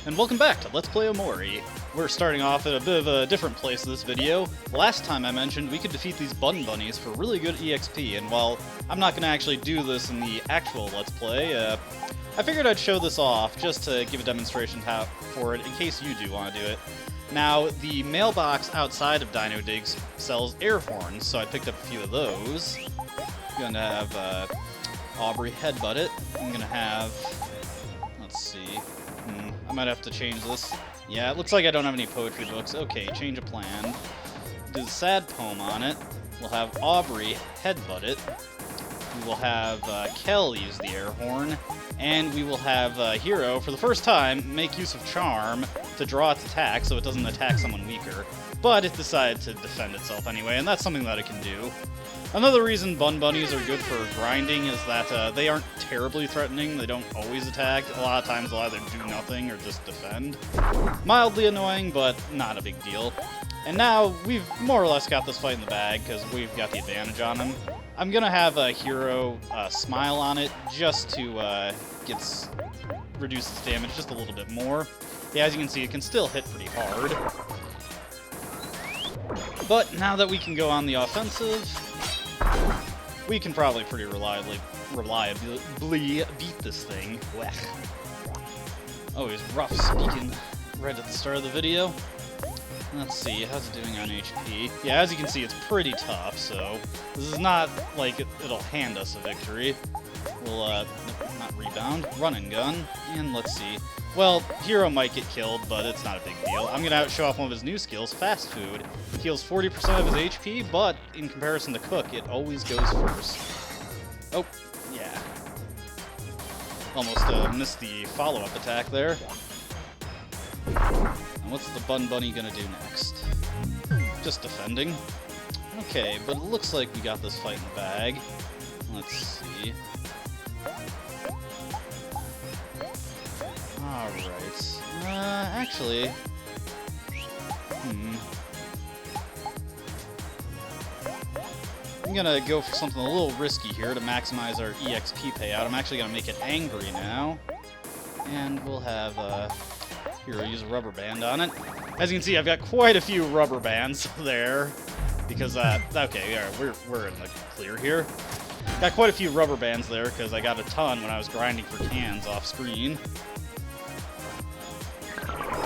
and welcome back to Let's Play Omori. We're starting off at a bit of a different place in this video. Last time I mentioned we could defeat these button bunnies for really good EXP, and while I'm not going to actually do this in the actual Let's Play, I figured I'd show this off just to give a demonstration for it in case you do want to do it. Now, the mailbox outside of Dino Digs sells air horns, so I picked up a few of those. I'm going to have Aubrey headbutt it. I'm going to have... let's see... I might have to change this. Yeah, it looks like I don't have any poetry books. Okay, change of plan. Do the sad poem on it. We'll have Aubrey headbutt it. We will have Kel use the air horn. And we will have Hero, for the first time, make use of Charm to draw its attack so it doesn't attack someone weaker. But it decided to defend itself anyway, and that's something that it can do. Another reason bun bunnies are good for grinding is that they aren't terribly threatening. They don't always attack. A lot of times they'll either do nothing or just defend. Mildly annoying, but not a big deal. And now we've more or less got this fight in the bag because we've got the advantage on him. I'm gonna have a Hero smile on it just to reduce its damage just a little bit more. Yeah, as you can see, it can still hit pretty hard. But now that we can go on the offensive, we can probably pretty reliably beat this thing. Blech. Always rough speaking right at the start of the video. Let's see, how's it doing on HP? Yeah, as you can see, it's pretty tough, so this is not like it'll hand us a victory. We'll, not rebound, run and gun, and let's see. Well, Hero might get killed, but it's not a big deal. I'm gonna show off one of his new skills, Fast Food. It heals 40% of his HP, but in comparison to Cook, it always goes first. Oh, yeah. Almost missed the follow-up attack there. And what's the Bun Bunny gonna do next? Just defending. Okay, but it looks like we got this fight in the bag. Let's see. Alright. Actually... I'm gonna go for something a little risky here to maximize our EXP payout. I'm actually gonna make it angry now. And we'll have Hero use a rubber band on it. As you can see, I've got quite a few rubber bands there. Because, okay, we're in the clear here. Got quite a few rubber bands there because I got a ton when I was grinding for cans off screen.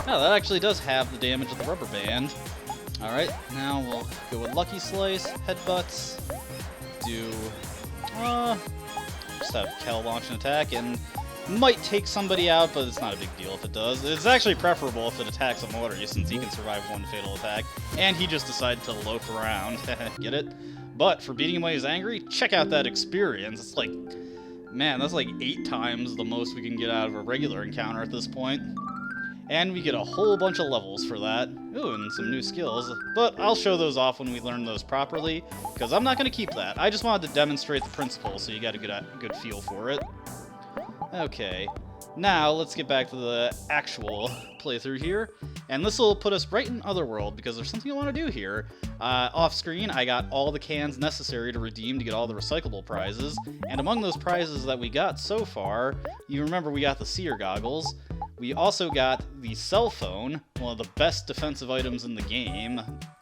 Oh, that actually does have the damage of the rubber band. Alright, now we'll go with Lucky Slice, Headbutts, do, just have Kel launch an attack, and might take somebody out, but it's not a big deal if it does. It's actually preferable if it attacks Omori, since he can survive one fatal attack, and he just decided to loaf around. Get it? But for beating him when he's angry, check out that experience. It's like, man, that's like 8 times the most we can get out of a regular encounter at this point. And we get a whole bunch of levels for that. Ooh, and some new skills. But I'll show those off when we learn those properly, because I'm not going to keep that. I just wanted to demonstrate the principle, so you got a good feel for it. Okay, now let's get back to the actual playthrough here. And this will put us right in Otherworld, because there's something I want to do here. Off screen, I got all the cans necessary to redeem to get all the recyclable prizes. And among those prizes that we got so far, you remember we got the Seer Goggles. We also got the cell phone, one of the best defensive items in the game.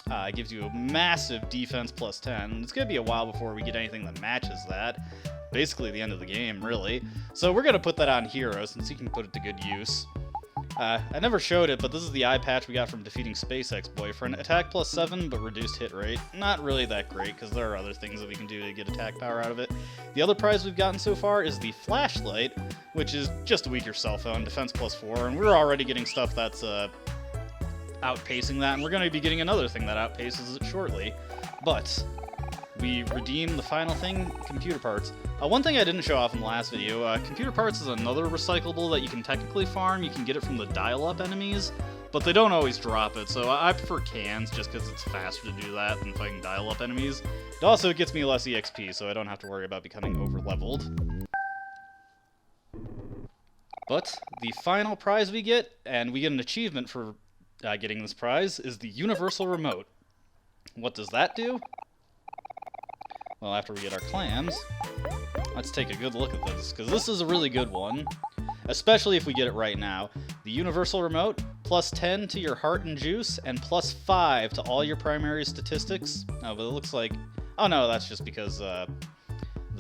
It gives you a massive defense plus 10. It's going to be a while before we get anything that matches that. Basically the end of the game, really. So we're going to put that on Hero, since he can put it to good use. I never showed it, but this is the eye patch we got from defeating SpaceX Boyfriend. Attack plus 7, but reduced hit rate. Not really that great, because there are other things that we can do to get attack power out of it. The other prize we've gotten so far is the flashlight, which is just a weaker cell phone, defense plus 4, and we're already getting stuff that's outpacing that, and we're going to be getting another thing that outpaces it shortly. But we redeem the final thing, computer parts. One thing I didn't show off in the last video, computer parts is another recyclable that you can technically farm. You can get it from the dial-up enemies, but they don't always drop it, so I prefer cans just because it's faster to do that than fighting dial-up enemies. It also gets me less EXP, so I don't have to worry about becoming over-leveled. But the final prize we get, and we get an achievement for getting this prize, is the Universal Remote. What does that do? Well, after we get our clams, let's take a good look at this, because this is a really good one, especially if we get it right now. The universal remote, plus 10 to your heart and juice, and plus 5 to all your primary statistics. Oh, but it looks like... Oh no, that's just because the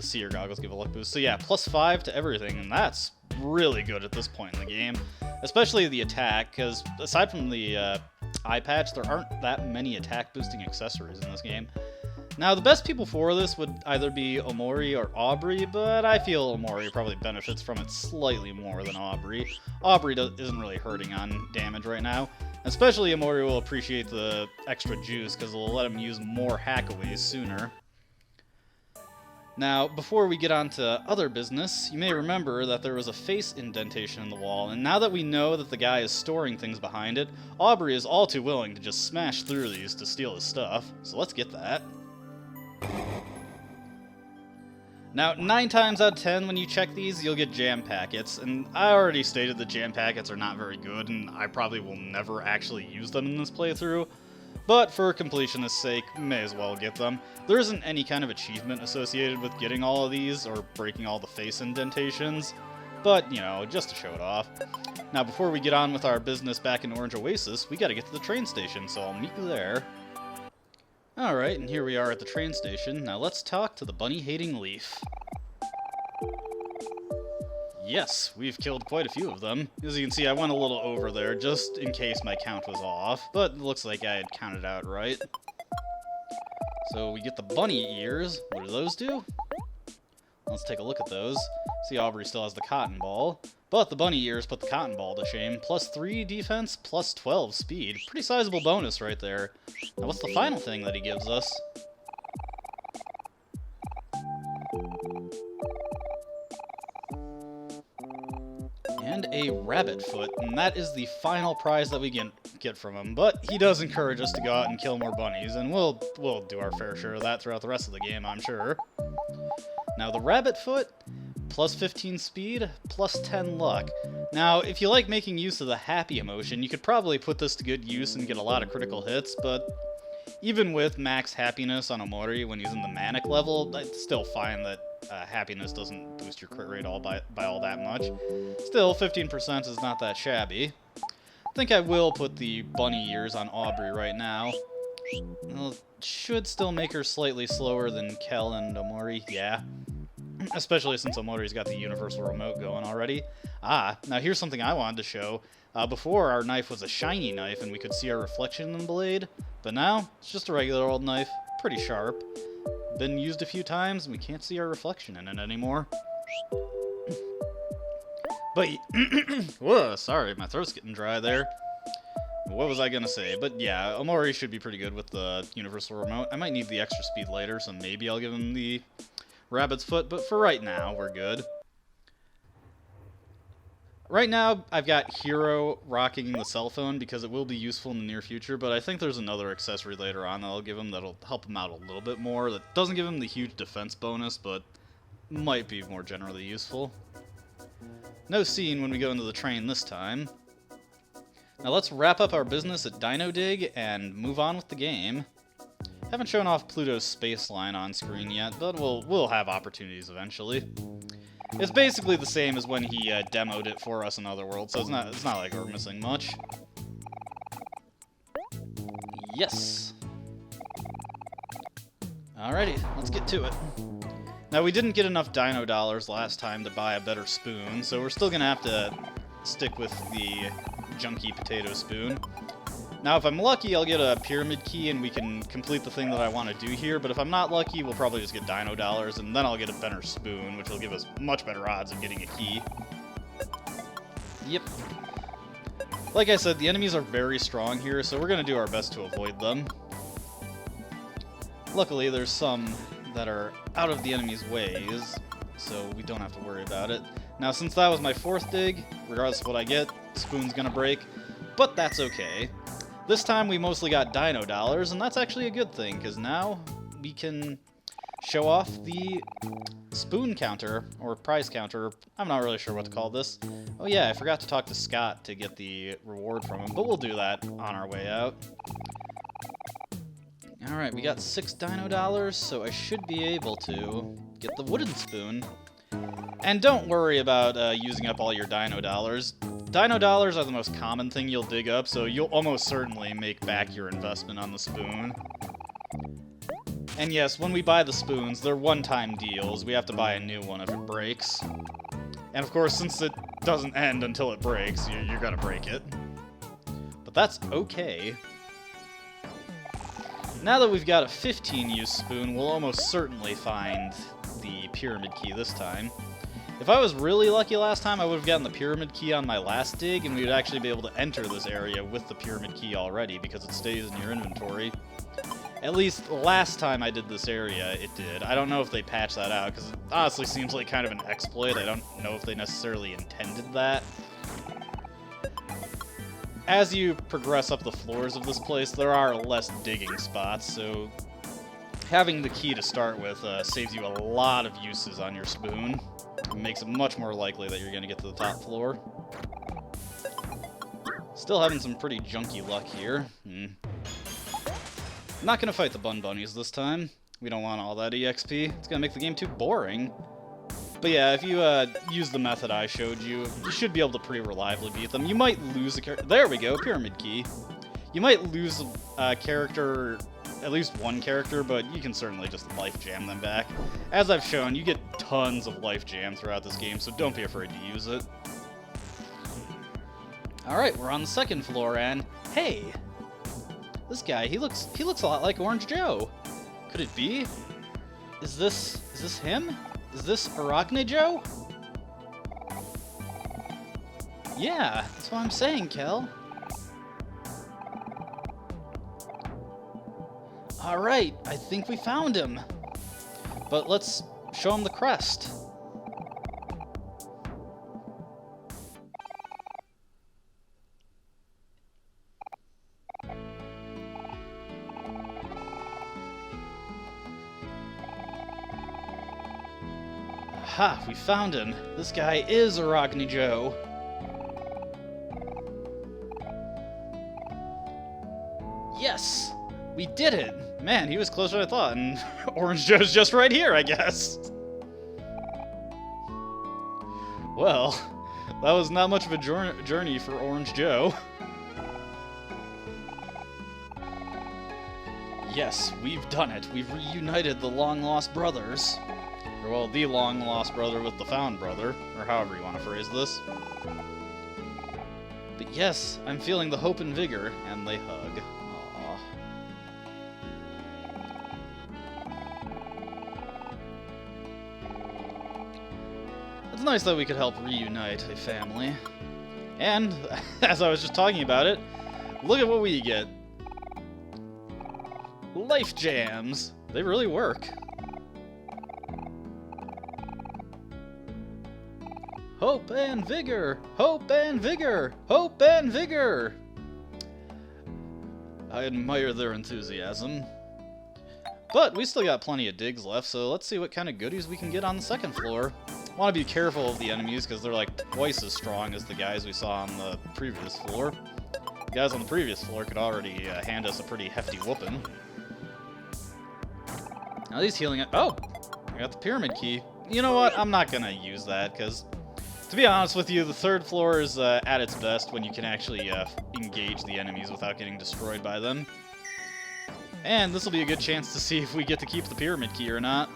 seer goggles give a luck boost. So yeah, plus 5 to everything, and that's really good at this point in the game. Especially the attack, because aside from the eye patch, there aren't that many attack boosting accessories in this game. Now, the best people for this would either be Omori or Aubrey, but I feel Omori probably benefits from it slightly more than Aubrey. Aubrey isn't really hurting on damage right now. Especially Omori will appreciate the extra juice, because it'll let him use more hackaways sooner. Now, before we get on to other business, you may remember that there was a face indentation in the wall, and now that we know that the guy is storing things behind it, Aubrey is all too willing to just smash through these to steal his stuff, so let's get that. Now, 9 times out of 10 when you check these, you'll get jam packets, and I already stated that jam packets are not very good, and I probably will never actually use them in this playthrough. But for completionist's sake, may as well get them. There isn't any kind of achievement associated with getting all of these, or breaking all the face indentations, but, you know, just to show it off. Now, before we get on with our business back in Orange Oasis, we gotta get to the train station, so I'll meet you there. Alright, and here we are at the train station. Now let's talk to the bunny-hating leaf. Yes, we've killed quite a few of them. As you can see, I went a little over there, just in case my count was off, but it looks like I had counted out right. So we get the bunny ears. What do those do? Let's take a look at those. See, Aubrey still has the cotton ball, but the bunny ears put the cotton ball to shame. Plus 3 defense, plus 12 speed. Pretty sizable bonus right there. Now what's the final thing that he gives us? And a rabbit foot, and that is the final prize that we get from him. But he does encourage us to go out and kill more bunnies, and we'll do our fair share of that throughout the rest of the game, I'm sure. Now the rabbit foot, plus 15 speed, plus 10 luck. Now, if you like making use of the happy emotion, you could probably put this to good use and get a lot of critical hits, but even with max happiness on Omori when he's in the manic level, I still find that happiness doesn't boost your crit rate by all that much. Still, 15% is not that shabby. I think I will put the bunny ears on Aubrey right now. Well, should still make her slightly slower than Kel and Omori, yeah. Especially since Omori's got the universal remote going already. Ah, now here's something I wanted to show. Before, our knife was a shiny knife and we could see our reflection in the blade, but now it's just a regular old knife, pretty sharp. Been used a few times and we can't see our reflection in it anymore. But, whoa, sorry, my throat's getting dry there. What was I gonna say? But yeah, Omori should be pretty good with the universal remote. I might need the extra speed later, so maybe I'll give him the rabbit's foot, but for right now, we're good. Right now, I've got Hero rocking the cell phone because it will be useful in the near future, but I think there's another accessory later on that I'll give him that'll help him out a little bit more. That doesn't give him the huge defense bonus, but might be more generally useful. No scene when we go into the train this time. Now let's wrap up our business at Dino Dig and move on with the game. Haven't shown off Pluto's space line on screen yet, but we'll have opportunities eventually. It's basically the same as when he demoed it for us in Otherworld, so it's not like we're missing much. Yes. Alrighty, let's get to it. Now we didn't get enough Dino Dollars last time to buy a better spoon, so we're still gonna have to stick with the junky potato spoon. Now, if I'm lucky, I'll get a pyramid key and we can complete the thing that I want to do here, but if I'm not lucky, we'll probably just get Dino Dollars, and then I'll get a better spoon, which will give us much better odds of getting a key. Yep. Like I said, the enemies are very strong here, so we're going to do our best to avoid them. Luckily, there's some that are out of the enemy's ways, so we don't have to worry about it. Now, since that was my 4th dig, regardless of what I get, spoon's going to break, but that's okay. This time we mostly got Dino Dollars, and that's actually a good thing, because now we can show off the spoon counter, or prize counter. I'm not really sure what to call this. Oh yeah, I forgot to talk to Scott to get the reward from him, but we'll do that on our way out. Alright, we got 6 Dino Dollars, so I should be able to get the wooden spoon. And don't worry about using up all your dino dollars. Dino dollars are the most common thing you'll dig up, so you'll almost certainly make back your investment on the spoon. And yes, when we buy the spoons, they're one-time deals. We have to buy a new one if it breaks. And of course, since it doesn't end until it breaks, you're gonna break it. But that's okay. Now that we've got a 15-use spoon, we'll almost certainly find the pyramid key this time. If I was really lucky last time, I would have gotten the pyramid key on my last dig, and we would actually be able to enter this area with the pyramid key already, because it stays in your inventory. At least last time I did this area, it did. I don't know if they patched that out, because it honestly seems like kind of an exploit. I don't know if they necessarily intended that. As you progress up the floors of this place, there are less digging spots, so having the key to start with saves you a lot of uses on your spoon. It makes it much more likely that you're going to get to the top floor. Still having some pretty junky luck here. Not going to fight the Bun Bunnies this time. We don't want all that EXP. It's going to make the game too boring. But yeah, if you use the method I showed you, you should be able to pretty reliably beat them. You might lose a character. There we go, Pyramid Key. You might lose a character, at least one character, but you can certainly just life jam them back. As I've shown, you get tons of life jam throughout this game, so don't be afraid to use it. Alright, we're on the second floor, and hey! This guy, he looks a lot like Orange Joe. Could it be? Is this him? Is this Arachne Joe? Yeah, that's what I'm saying, Kel. Alright, I think we found him. But let's show him the crest. Aha, we found him. This guy is Arachne Joe. Yes! We did it! Man, he was closer than I thought, and Orange Joe's just right here, I guess. Well, that was not much of a journey for Orange Joe. Yes, we've done it. We've reunited the long-lost brothers. Or, well, the long-lost brother with the found brother, or however you want to phrase this. But yes, I'm feeling the hope and vigor, and they hug. Aww. It's nice that we could help reunite a family. And, as I was just talking about it, look at what we get. Life jams! They really work. Hope and vigor! Hope and vigor! Hope and vigor! I admire their enthusiasm. But we still got plenty of digs left, so let's see what kind of goodies we can get on the second floor. Want to be careful of the enemies, because they're like twice as strong as the guys we saw on the previous floor. The guys on the previous floor could already hand us a pretty hefty whooping. Now these healing... Oh! I got the pyramid key. You know what? I'm not gonna use that, because... to be honest with you, the third floor is at its best when you can actually engage the enemies without getting destroyed by them. And this will be a good chance to see if we get to keep the pyramid key or not.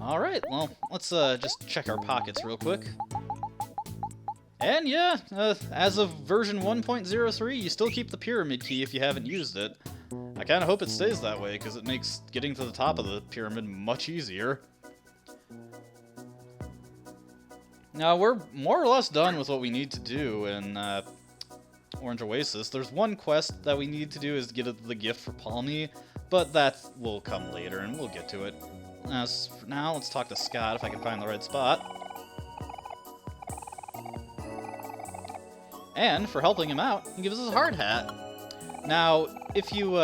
Alright, well, let's just check our pockets real quick. And yeah, as of version 1.03, you still keep the pyramid key if you haven't used it. I kind of hope it stays that way, because it makes getting to the top of the pyramid much easier. Now, we're more or less done with what we need to do in Orange Oasis. There's one quest that we need to do is to get the gift for Palmy, but that will come later, and we'll get to it. As for now, let's talk to Scott if I can find the right spot. And for helping him out, he gives us a hard hat. Now, if you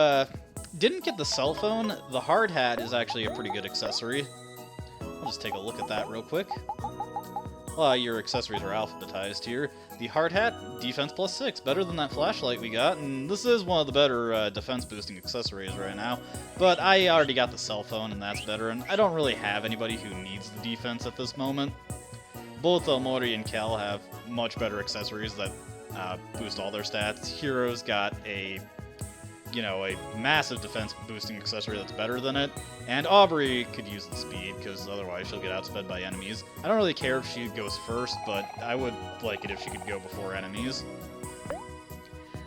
didn't get the cell phone, the hard hat is actually a pretty good accessory. I'll just take a look at that real quick. Your accessories are alphabetized here. The hard hat, defense +6, better than that flashlight we got, and this is one of the better defense boosting accessories right now. But I already got the cell phone, and that's better, and I don't really have anybody who needs the defense at this moment. Both Omori and Kel have much better accessories that boost all their stats. Hero's got a massive defense boosting accessory that's better than it, and Aubrey could use the speed, because otherwise she'll get outsped by enemies. I don't really care if she goes first, but I would like it if she could go before enemies.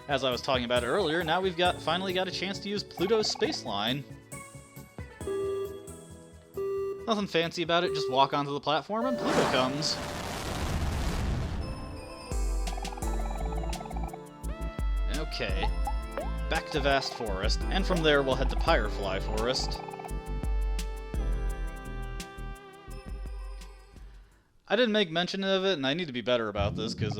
As I was talking about earlier, now we've finally got a chance to use Pluto's space line. Nothing fancy about it, just walk onto the platform and Pluto comes. Okay. Back to Vast Forest, and from there we'll head to Firefly Forest. I didn't make mention of it, and I need to be better about this, because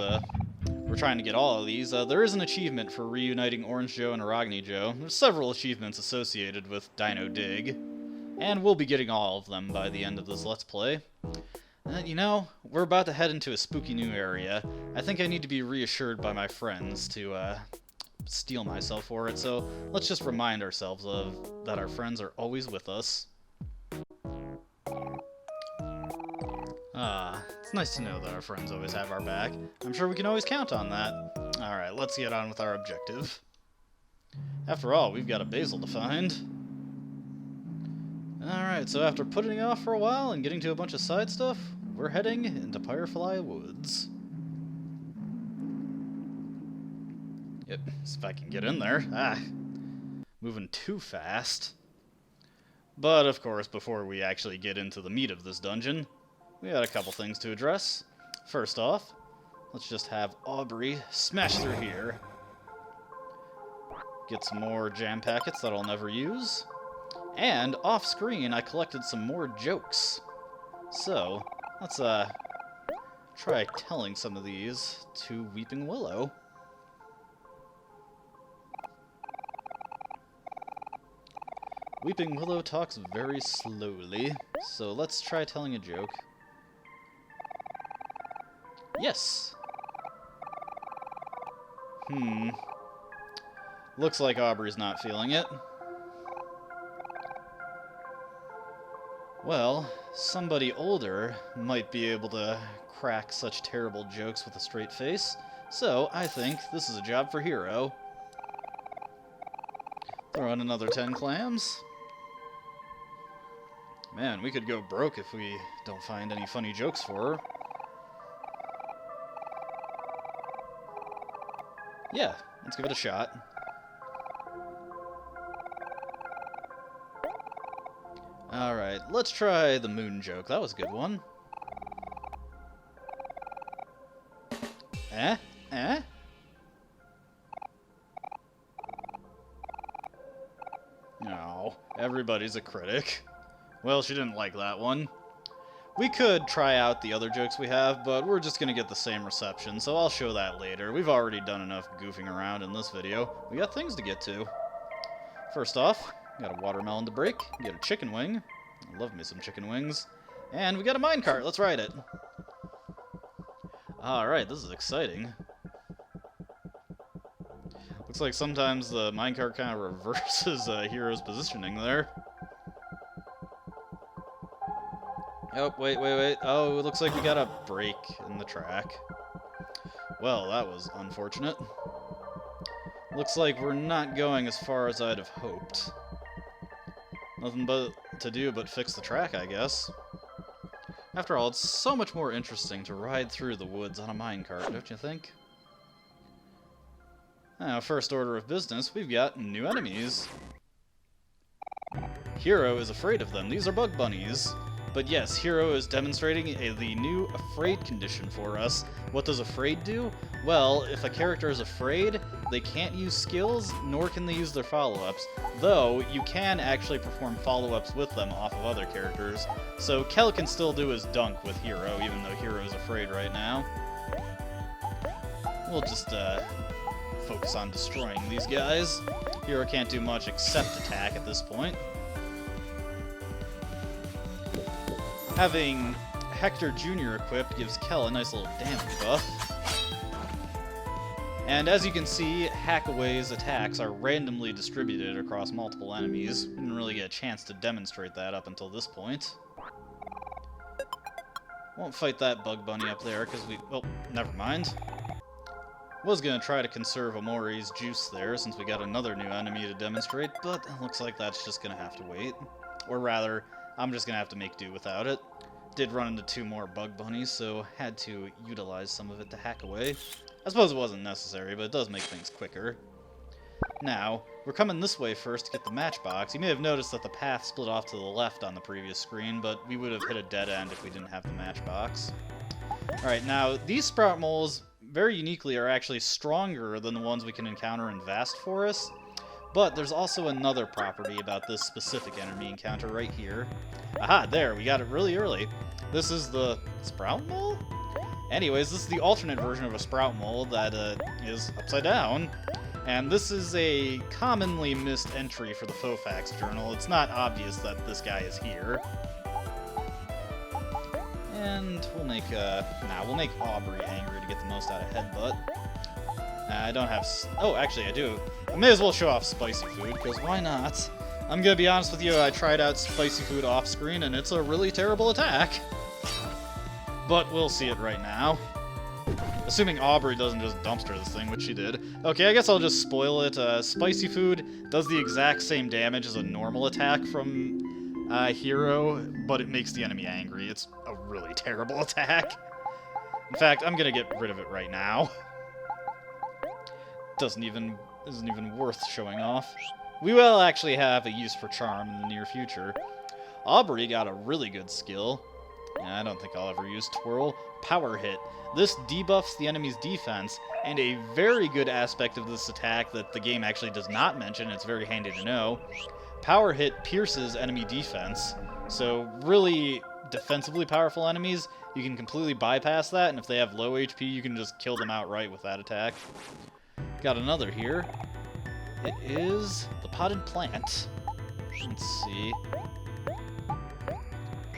we're trying to get all of these. There is an achievement for reuniting Orange Joe and Aragni Joe. There's several achievements associated with Dino Dig, and we'll be getting all of them by the end of this Let's Play. We're about to head into a spooky new area. I think I need to be reassured by my friends to, steel myself for it, so let's just remind ourselves that our friends are always with us. It's nice to know that our friends always have our back. I'm sure we can always count on that. Alright, let's get on with our objective. After all, we've got a Basil to find. Alright, so after putting it off for a while and getting to a bunch of side stuff, we're heading into Firefly Woods. Yep, if I can get in there. Moving too fast. But, of course, before we actually get into the meat of this dungeon, we got a couple things to address. First off, let's just have Aubrey smash through here. Get some more jam packets that I'll never use. And, off-screen, I collected some more jokes. So, let's, try telling some of these to Weeping Willow. Weeping Willow talks very slowly, so let's try telling a joke. Yes! Looks like Aubrey's not feeling it. Well, somebody older might be able to crack such terrible jokes with a straight face, so I think this is a job for Hero. Throw in another 10 clams. Man, we could go broke if we don't find any funny jokes for her. Yeah, let's give it a shot. Alright, let's try the moon joke. That was a good one. Eh? No, everybody's a critic. Well, she didn't like that one. We could try out the other jokes we have, but we're just gonna get the same reception, so I'll show that later. We've already done enough goofing around in this video. We got things to get to. First off, got a watermelon to break, get a chicken wing. I love me some chicken wings. And we got a minecart, let's ride it. Alright, this is exciting. Looks like sometimes the minecart kind of reverses Hero's positioning there. Oh, wait. Oh, it looks like we got a break in the track. Well, that was unfortunate. Looks like we're not going as far as I'd have hoped. Nothing to do but fix the track, I guess. After all, it's so much more interesting to ride through the woods on a minecart, don't you think? Now, first order of business, we've got new enemies. Hero is afraid of them. These are bug bunnies. But yes, Hero is demonstrating the new Afraid condition for us. What does Afraid do? Well, if a character is afraid, they can't use skills, nor can they use their follow-ups. Though, you can actually perform follow-ups with them off of other characters. So Kel can still do his dunk with Hero, even though Hero is afraid right now. We'll just, focus on destroying these guys. Hero can't do much except attack at this point. Having Hector Jr. equipped gives Kel a nice little damage buff. And as you can see, Hackaway's attacks are randomly distributed across multiple enemies. Didn't really get a chance to demonstrate that up until this point. Won't fight that bug bunny up there, because we... oh, never mind. Was gonna try to conserve Omori's juice there, since we got another new enemy to demonstrate, but it looks like that's just gonna have to wait. Or rather, I'm just gonna have to make do without it. Did run into 2 more bug bunnies, so had to utilize some of it to hack away. I suppose it wasn't necessary, but it does make things quicker. Now, we're coming this way first to get the matchbox. You may have noticed that the path split off to the left on the previous screen, but we would have hit a dead end if we didn't have the matchbox. Alright, now, these sprout moles, very uniquely, are actually stronger than the ones we can encounter in vast forests, but there's also another property about this specific enemy encounter right here. Aha, there, we got it really early. This is the sprout mole? Anyways, this is the alternate version of a sprout mole that is upside down. And this is a commonly missed entry for the Fofax journal. It's not obvious that this guy is here. And we'll make, we'll make Aubrey angry to get the most out of Headbutt. I don't have... oh, actually, I do. I may as well show off Spicy Food, because why not? I'm gonna be honest with you, I tried out Spicy Food off-screen, and it's a really terrible attack. But we'll see it right now. Assuming Aubrey doesn't just dumpster this thing, which she did. Okay, I guess I'll just spoil it. Spicy Food does the exact same damage as a normal attack from Hero, but it makes the enemy angry. It's a really terrible attack. In fact, I'm gonna get rid of it right now. Isn't even worth showing off. We will actually have a use for Charm in the near future. Aubrey got a really good skill. I don't think I'll ever use Twirl. Power Hit. This debuffs the enemy's defense, and a very good aspect of this attack that the game actually does not mention, it's very handy to know. Power Hit pierces enemy defense, so really defensively powerful enemies, you can completely bypass that, and if they have low HP, you can just kill them outright with that attack. Got another here. It is the Potted Plant. Let's see.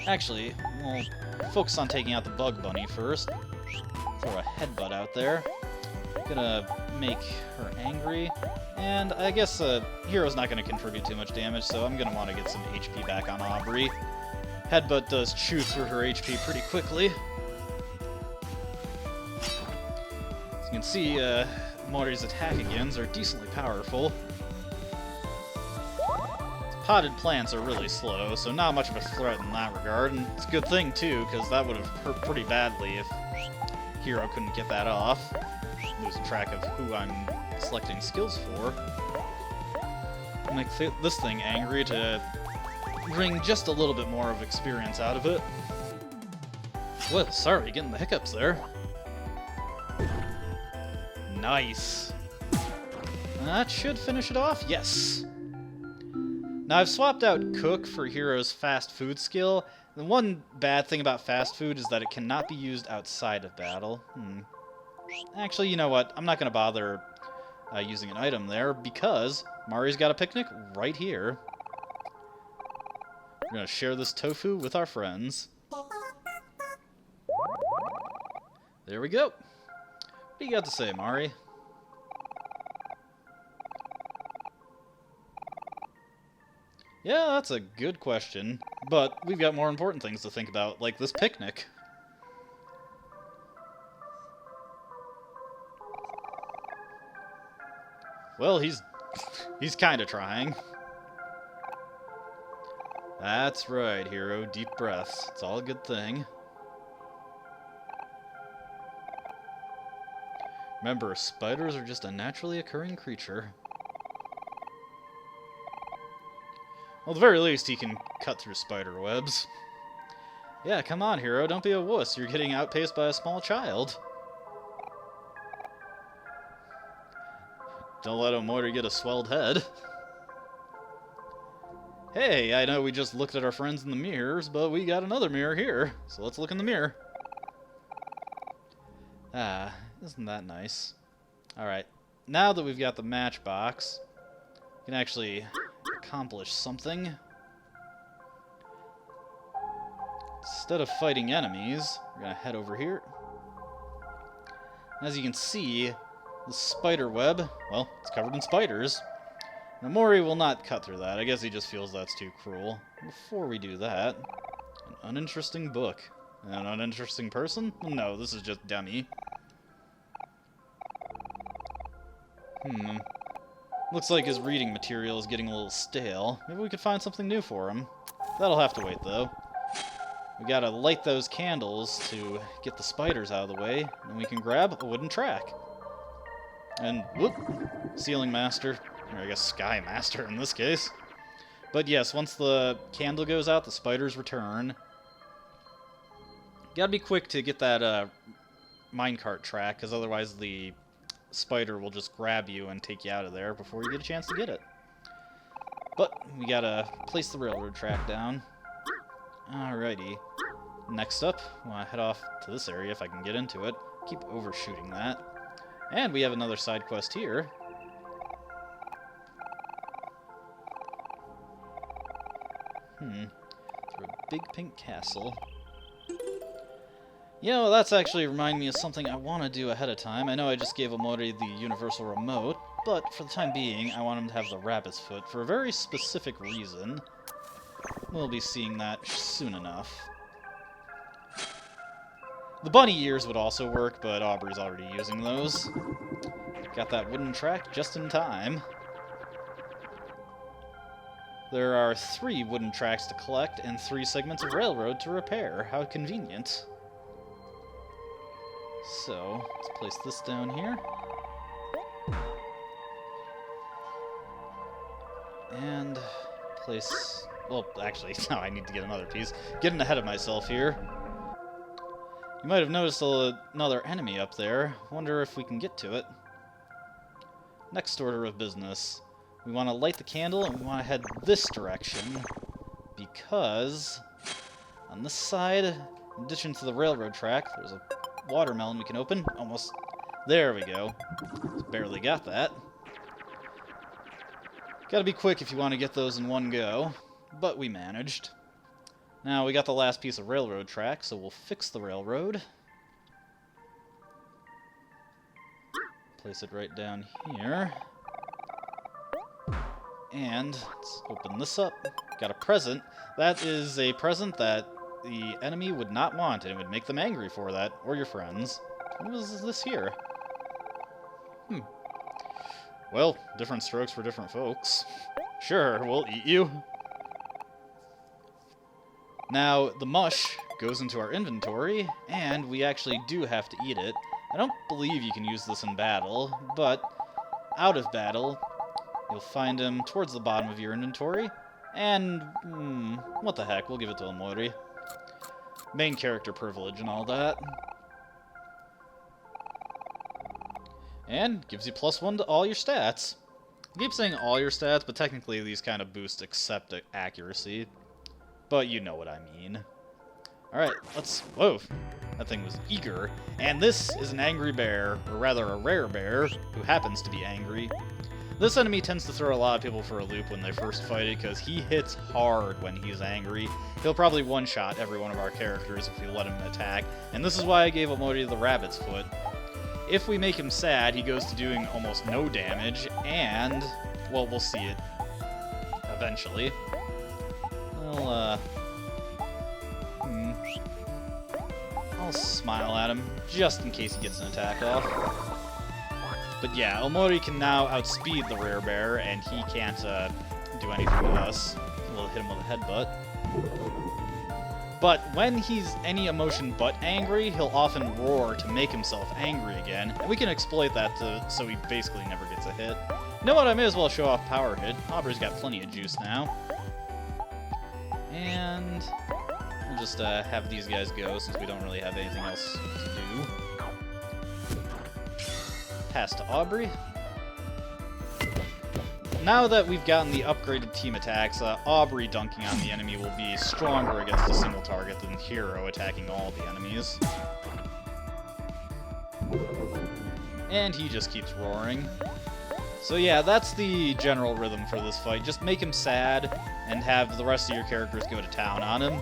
Actually, we'll focus on taking out the Bug Bunny first. Throw a Headbutt out there. Gonna make her angry. And I guess Hero's not gonna contribute too much damage, so I'm gonna want to get some HP back on Aubrey. Headbutt does chew through her HP pretty quickly. As you can see, Omori's attack agains are decently powerful. Potted plants are really slow, so not much of a threat in that regard, and it's a good thing too, because that would have hurt pretty badly if Hero couldn't get that off. Losing track of who I'm selecting skills for. Make this thing angry to wring just a little bit more of experience out of it. Well, sorry, getting the hiccups there. Nice. That should finish it off, yes. Now, I've swapped out Cook for Hero's fast food skill. The one bad thing about fast food is that it cannot be used outside of battle. Actually, you know what? I'm not going to bother using an item there, because Mari's got a picnic right here. We're going to share this tofu with our friends. There we go. What do you got to say, Mari? Yeah, that's a good question, but we've got more important things to think about, like this picnic. Well, he's kind of trying. That's right, Hero. Deep breaths. It's all a good thing. Remember, spiders are just a naturally occurring creature. Well, at the very least, he can cut through spider webs. Yeah, come on, Hero. Don't be a wuss. You're getting outpaced by a small child. Don't let Omori get a swelled head. Hey, I know we just looked at our friends in the mirrors, but we got another mirror here. So let's look in the mirror. Ah, isn't that nice? Alright, now that we've got the matchbox, we can actually accomplish something. instead of fighting enemies, we're going to head over here. As you can see, the spider web, well, it's covered in spiders. Omori will not cut through that. I guess he just feels that's too cruel. Before we do that, an uninteresting book. An uninteresting person? No, this is just dummy. Looks like his reading material is getting a little stale. Maybe we could find something new for him. That'll have to wait, though. We gotta light those candles to get the spiders out of the way, and we can grab a wooden track. And, whoop, Ceiling Master. Or I guess Sky Master in this case. But yes, once the candle goes out, the spiders return. Gotta be quick to get that minecart track, because otherwise the spider will just grab you and take you out of there before you get a chance to get it. But we gotta place the railroad track down. Alrighty. Next up, I want to head off to this area if I can get into it. Keep overshooting that. And we have another side quest here. Through a big pink castle. You know, that's actually reminding me of something I want to do ahead of time. I know I just gave Omori the universal remote, but for the time being, I want him to have the rabbit's foot for a very specific reason. We'll be seeing that soon enough. The bunny ears would also work, but Aubrey's already using those. Got that wooden track just in time. There are 3 wooden tracks to collect and 3 segments of railroad to repair. How convenient. So, let's place this down here. And place... Well, actually, no, I need to get another piece. Getting ahead of myself here. You might have noticed another enemy up there. Wonder if we can get to it. Next order of business. We want to light the candle and we want to head this direction. Because on this side, in addition to the railroad track, there's a watermelon we can open. Almost. There we go. Just barely got that. Gotta be quick if you want to get those in one go. But we managed. Now we got the last piece of railroad track, so we'll fix the railroad. Place it right down here. And let's open this up. Got a present. That is a present that the enemy would not want, and it would make them angry for that, or your friends. What was this here? Well, different strokes for different folks. Sure, we'll eat you. Now, the mush goes into our inventory, and we actually do have to eat it. I don't believe you can use this in battle, but out of battle, you'll find him towards the bottom of your inventory, and, what the heck, we'll give it to Omori. Main character privilege and all that. And gives you +1 to all your stats. I keep saying all your stats, but technically these kind of boost except accuracy. But you know what I mean. Alright, let's... Whoa! That thing was eager. And this is an angry bear, or rather a rare bear, who happens to be angry. This enemy tends to throw a lot of people for a loop when they first fight it, because he hits hard when he's angry. He'll probably one-shot every one of our characters if we let him attack, and this is why I gave Omori the rabbit's foot. If we make him sad, he goes to doing almost no damage, and... well, we'll see it eventually. I'll smile at him, just in case he gets an attack off. But yeah, Omori can now outspeed the rare bear, and he can't do anything to us. We'll hit him with a headbutt. But when he's any emotion but angry, he'll often roar to make himself angry again, and we can exploit that so he basically never gets a hit. You know what, I may as well show off Power Hit. Aubrey's got plenty of juice now. And we'll just have these guys go, since we don't really have anything else to do. Pass to Aubrey. Now that we've gotten the upgraded team attacks, Aubrey dunking on the enemy will be stronger against a single target than Hero attacking all the enemies. And he just keeps roaring. So yeah, that's the general rhythm for this fight. Just make him sad, and have the rest of your characters go to town on him.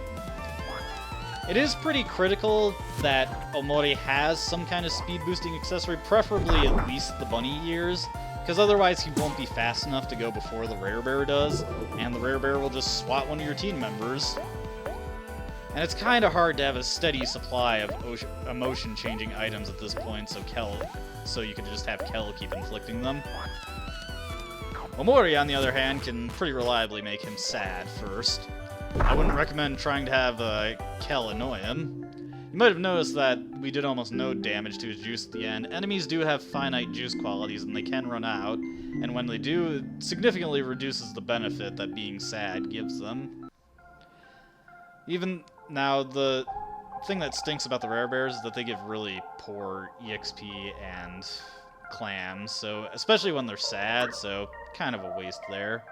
It is pretty critical that Omori has some kind of speed boosting accessory, preferably at least the bunny ears, because otherwise he won't be fast enough to go before the Rare Bear does, and the Rare Bear will just swat one of your team members. And it's kind of hard to have a steady supply of emotion-changing items at this point, so you can just have Kel keep inflicting them. Omori, on the other hand, can pretty reliably make him sad first. I wouldn't recommend trying to have Kel annoy him. You might have noticed that we did almost no damage to his juice at the end. Enemies do have finite juice qualities, and they can run out, and when they do, it significantly reduces the benefit that being sad gives them. Even now, the thing that stinks about the Rare Bears is that they give really poor EXP and clams, so especially when they're sad, so kind of a waste there.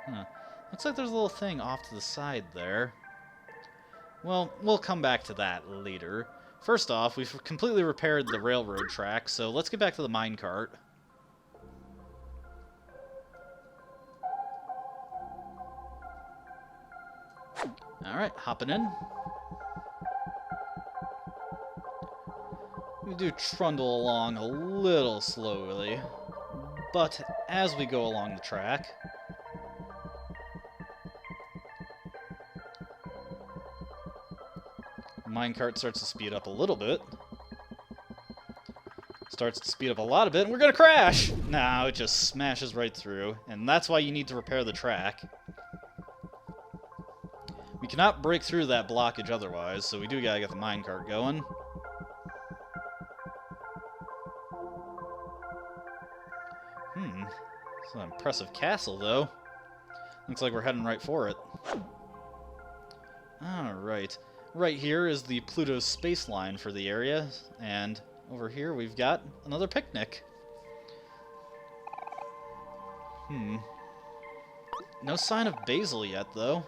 Huh. Looks like there's a little thing off to the side there. Well, we'll come back to that later. First off, we've completely repaired the railroad track, so let's get back to the minecart. Alright, hopping in. We do trundle along a little slowly, but as we go along the track, minecart starts to speed up a little bit. Starts to speed up a lot of it, and we're gonna crash! No, it just smashes right through, and that's why you need to repair the track. We cannot break through that blockage otherwise, so we do gotta get the minecart going. It's an impressive castle, though. Looks like we're heading right for it. Alright. Right here is the Pluto space line for the area, and over here we've got another picnic. No sign of Basil yet, though.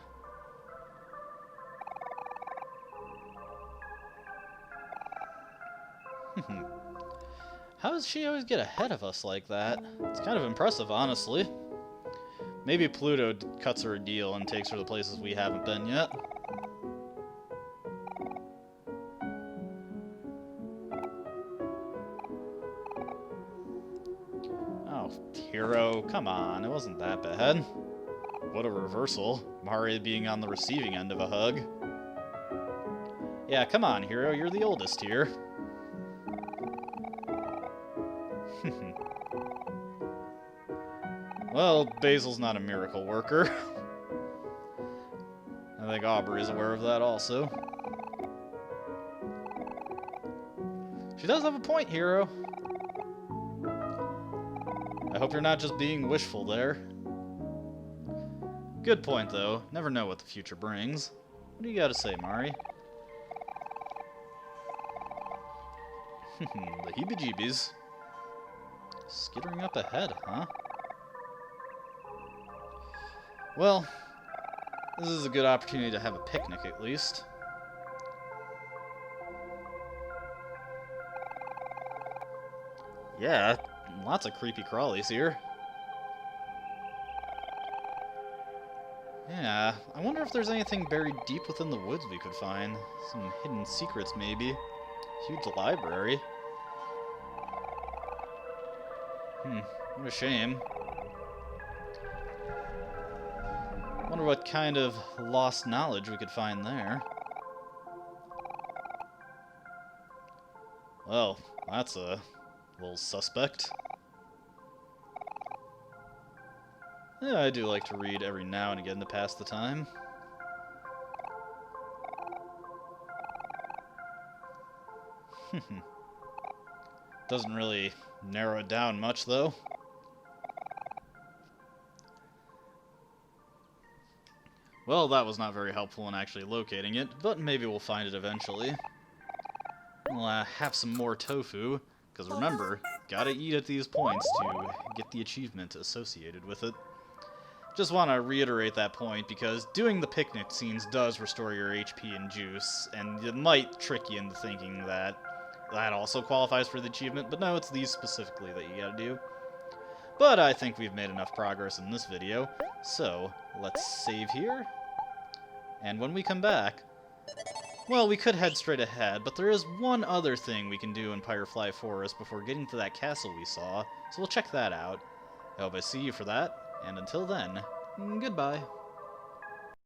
How does she always get ahead of us like that? It's kind of impressive, honestly. Maybe Pluto cuts her a deal and takes her to places we haven't been yet. Oh, Hero, come on, it wasn't that bad. What a reversal. Mari being on the receiving end of a hug. Yeah, come on, Hero, you're the oldest here. Well, Basil's not a miracle worker. I think Aubrey's aware of that also. She does have a point, Hero. I hope you're not just being wishful there. Good point, though. Never know what the future brings. What do you gotta say, Mari? The heebie-jeebies. Skittering up ahead, huh? Well, this is a good opportunity to have a picnic, at least. Yeah, lots of creepy crawlies here. Yeah, I wonder if there's anything buried deep within the woods we could find. Some hidden secrets, maybe. Huge library. What a shame. Wonder what kind of lost knowledge we could find there. Well, that's a little suspect. Yeah, I do like to read every now and again to pass the time. Doesn't really narrow it down much, though. Well, that was not very helpful in actually locating it, but maybe we'll find it eventually. We'll have some more tofu, because remember, gotta eat at these points to get the achievement associated with it. Just want to reiterate that point, because doing the picnic scenes does restore your HP and juice, and it might trick you into thinking that that also qualifies for the achievement, but no, it's these specifically that you gotta do. But I think we've made enough progress in this video, so let's save here, and when we come back, Well, we could head straight ahead, but there is one other thing we can do in Firefly Forest before getting to that castle we saw, so we'll check that out. I hope I see you for that, and until then, goodbye.